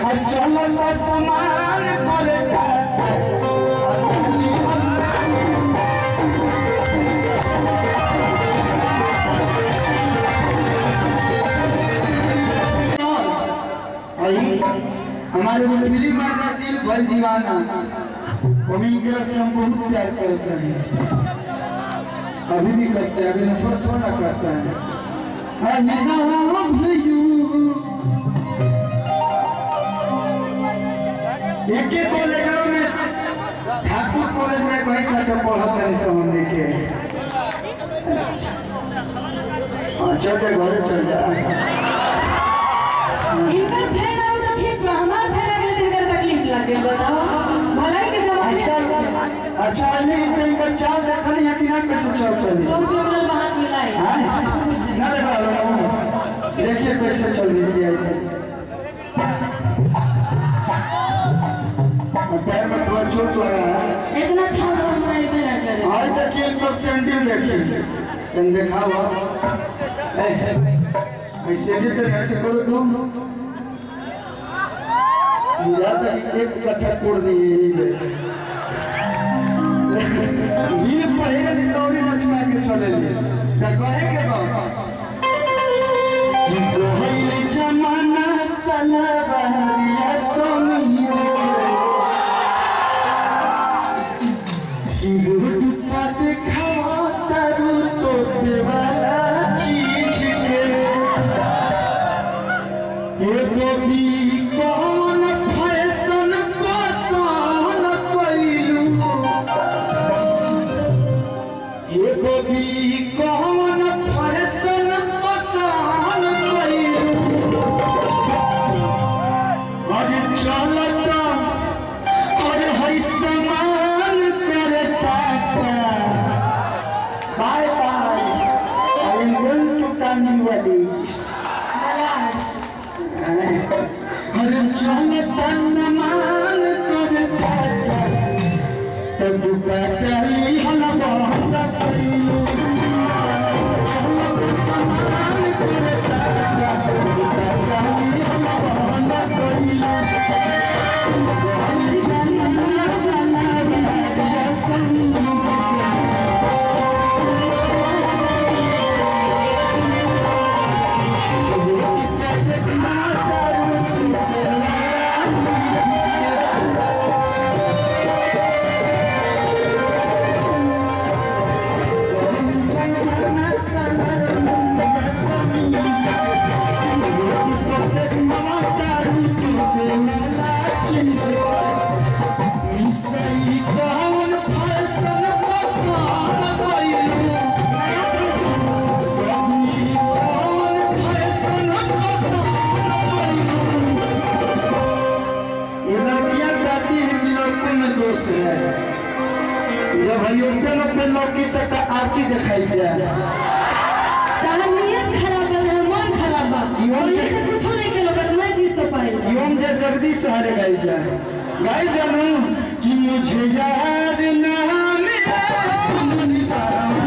चलत समान करे हमारे मिली माना दिल भर दीवाना उन्हीं के से हम बहुत प्यार करते हैं, अभी भी करते हैं, अभी नफरत थोड़ा करता है। एक एक कॉलेज में ठाकुर कॉलेज में कोई साथ पढ़ता है संबंधी के चल जा घरे चल जा। इनका फैन आओ तो ठीक बा, हमार फैन अगले दिन का तकलीफ लागे बताओ भलाई के जवाब। अच्छा नहीं तो इनका चाल देखनी है कि ना कैसे चल चली 100 रुपया वाला बाहर मिलाई ना देखा देखिए कैसे चल रही है। पैर में थोड़ा चोट लगा है, इतना अच्छा हमरा इधर ना करे। आज देखिए तो सैंडल देखिए तुम देखा हुआ ऐसे भी तो ऐसे करो तुम मेरा तो एक कट्ठा कोड़ दिए ये पहले लिंदौरी लक्ष्मी के चले लिए क्या कहे के बाबा रोहिली जमाना सलावरिया सोनिया गुरु साथ खावा तारू तो देवाला चीज के ये भी कौन फैशन पसंद कइलू ये भी कौन फैशन पसंद कइलू अरे चलता अरे है समान करता bye bye I am going to Kandivali अरे चलता समान करता तब कटली हलवा सकइलू चलता समान करता तब कटली हलवा सकइलू जब हरिओम पे लौकी तक आरती दिखाई जाए नियत खराब है, मन खराब है, से कुछ नहीं के लोग मैं चीज तो पाए यूं जे जगदीश सहारे गाई जाए गाई जानू कि मुझे यार ना मिले मन जाऊं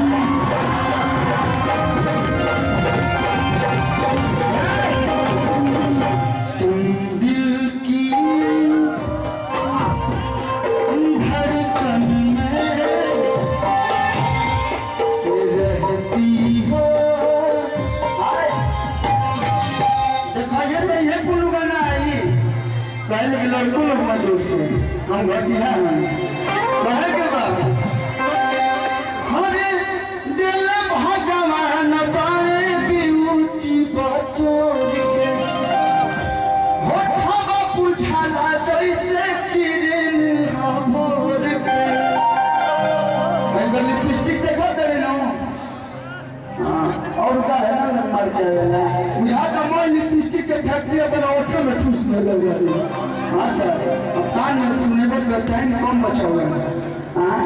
तुम दिल की धड़कन में रहती हो। ये कुल गाना आई पहले के लड़कों लोग मजदूर से हम घर की है कहे के बाद हरे दिल भगवान पाए ब्यूटी बचोर से होठवा बुझाला जैसे किरण भोर के लिपस्टिक देखो तेरे ना और का है ना मार के वाला यहाँ का मैं लिपस्टिक के फैक्ट्री अपना ऑटो में ठूसने लग जाती है। हाँ सर अब कान में सुने को लगता है कौन बचा हुआ है हाँ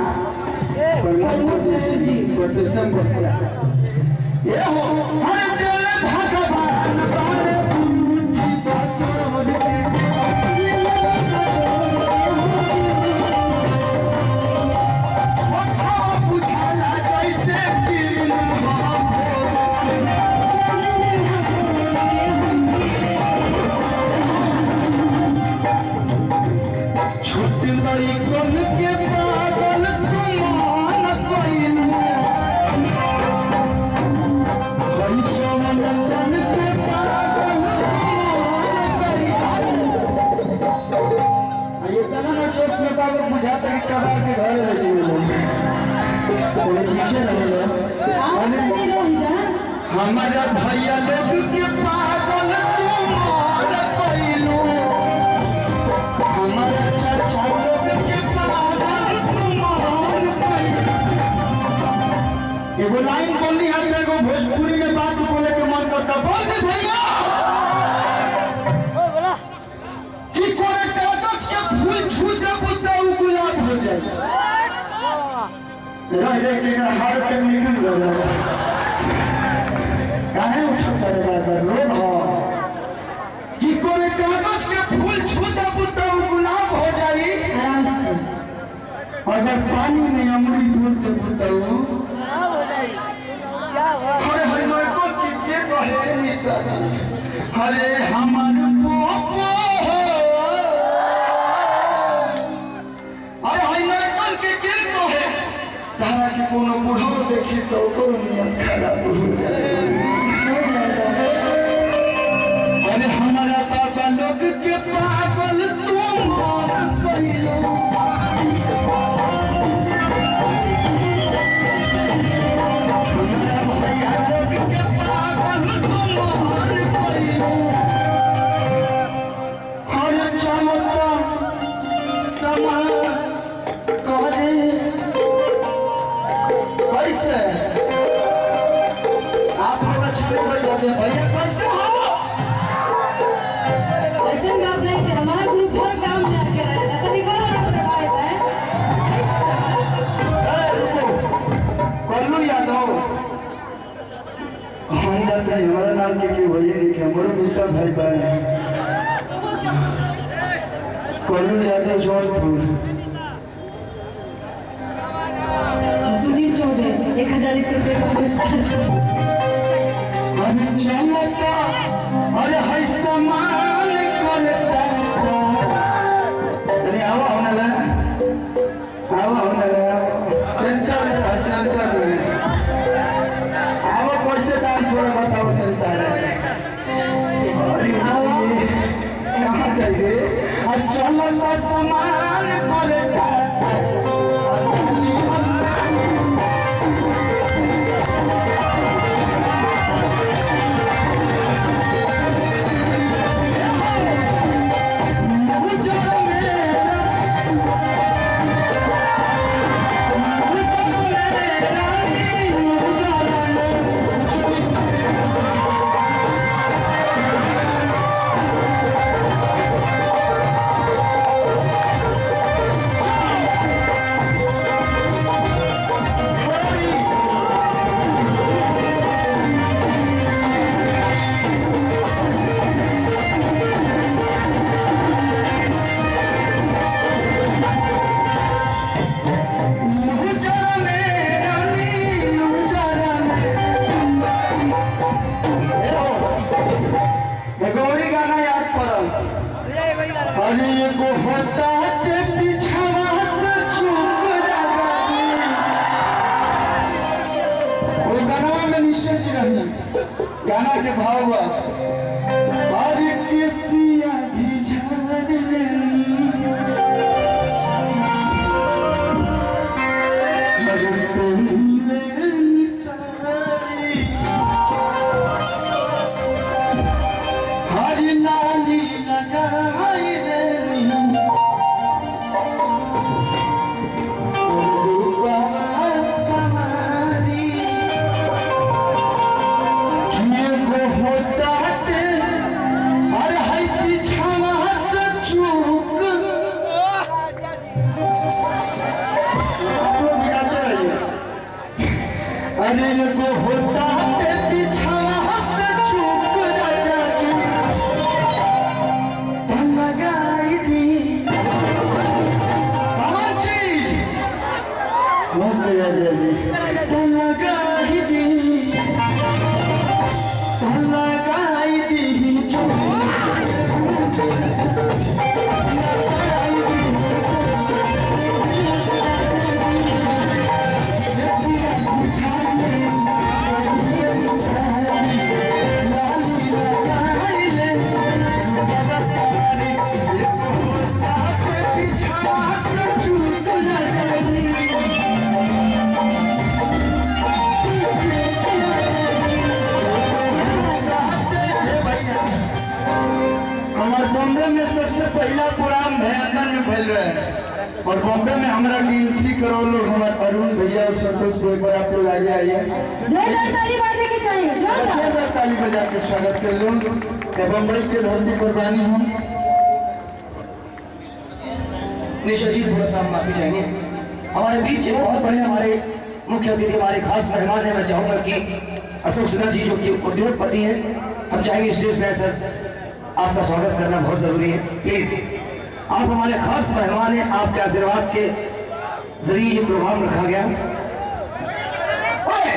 ये हो हर दिल भगवान पाए ब्यूटी बचोर के बुझाला जैसे किरण कबार के घर ले जाइए पीछे रहो हमारा भैया लोग के पागल तुम और कैलू हमारा चाचा लोग के पागल तुम और कैलू। एगो लाइन बोलनी है एगो भोजपुरी में बात बोले के मन करता बोल दे भैया कि कोई कागज के फूल छू दे बुद्धा गुलाब हो जाए रह रह के हार के निकल गया काहे उछलता रहता लोग हो कि कोई कागज के फूल छू दे बुद्धा गुलाब हो जाए आराम से अगर पानी में अमृत डूब दे बुद्धा हरे हरे मोर को के कहे निशा हरे हमर पोपो अरे हई मोर को के कहे तारा के कोनो बुढ़ो देखी तो ओकर नियत खराब हो जाए अरे हमारा बाबा लोग के पागल तुम और कहिलो भैया कैसे हो ऐसे बात नहीं कि हमारा ग्रुप हर काम में आगे रहेगा कभी करो कल्लू यादव हम जाते हैं हमारा नाम के भैया नहीं हमारे मिलता भाई भाई कल्लू यादव जौनपुर सुधीर चौधरी 1000 रुपये का पुरस्कार अरे चलता अरे है समान करता अरे आवा होने लगा सेंटर में आवा कैसे डांस हो रहा बताओ चलता है आवा कहाँ चाहिए चलता समान करता अरे एगो होता के पीछवा से चुप राजा वो गाना में निश्चय से रही गाना के भाव हुआ अरे केसिया भी झाड़ लेनी मगर तो मिले निसारी हरी लाली लगाई होता बॉम्बे में सबसे पहला प्रोग्राम भयंकर में फैल रहा है और बॉम्बे में हमारा एंट्री करो लोग, हमारे अरुण भैया और संतोष भाई पर आप लोग आगे आइए, जोरदार ताली बाजे की चाहिए, जोरदार ताली बजा के स्वागत कर लो। बम्बई के धरती पर बानी हम निशा जी, थोड़ा सा माफी चाहिए। हमारे बीच एक बहुत बड़े हमारे मुख्य अतिथि, हमारे खास मेहमान हैं। मैं चाहूंगा कि अशोक सिन्हा जी जो कि उद्योगपति हैं, हम चाहेंगे स्टेज पे सर आपका स्वागत करना बहुत जरूरी है। प्लीज, आप हमारे खास मेहमान हैं, आपके आशीर्वाद के जरिए ये प्रोग्राम रखा गया। ओए!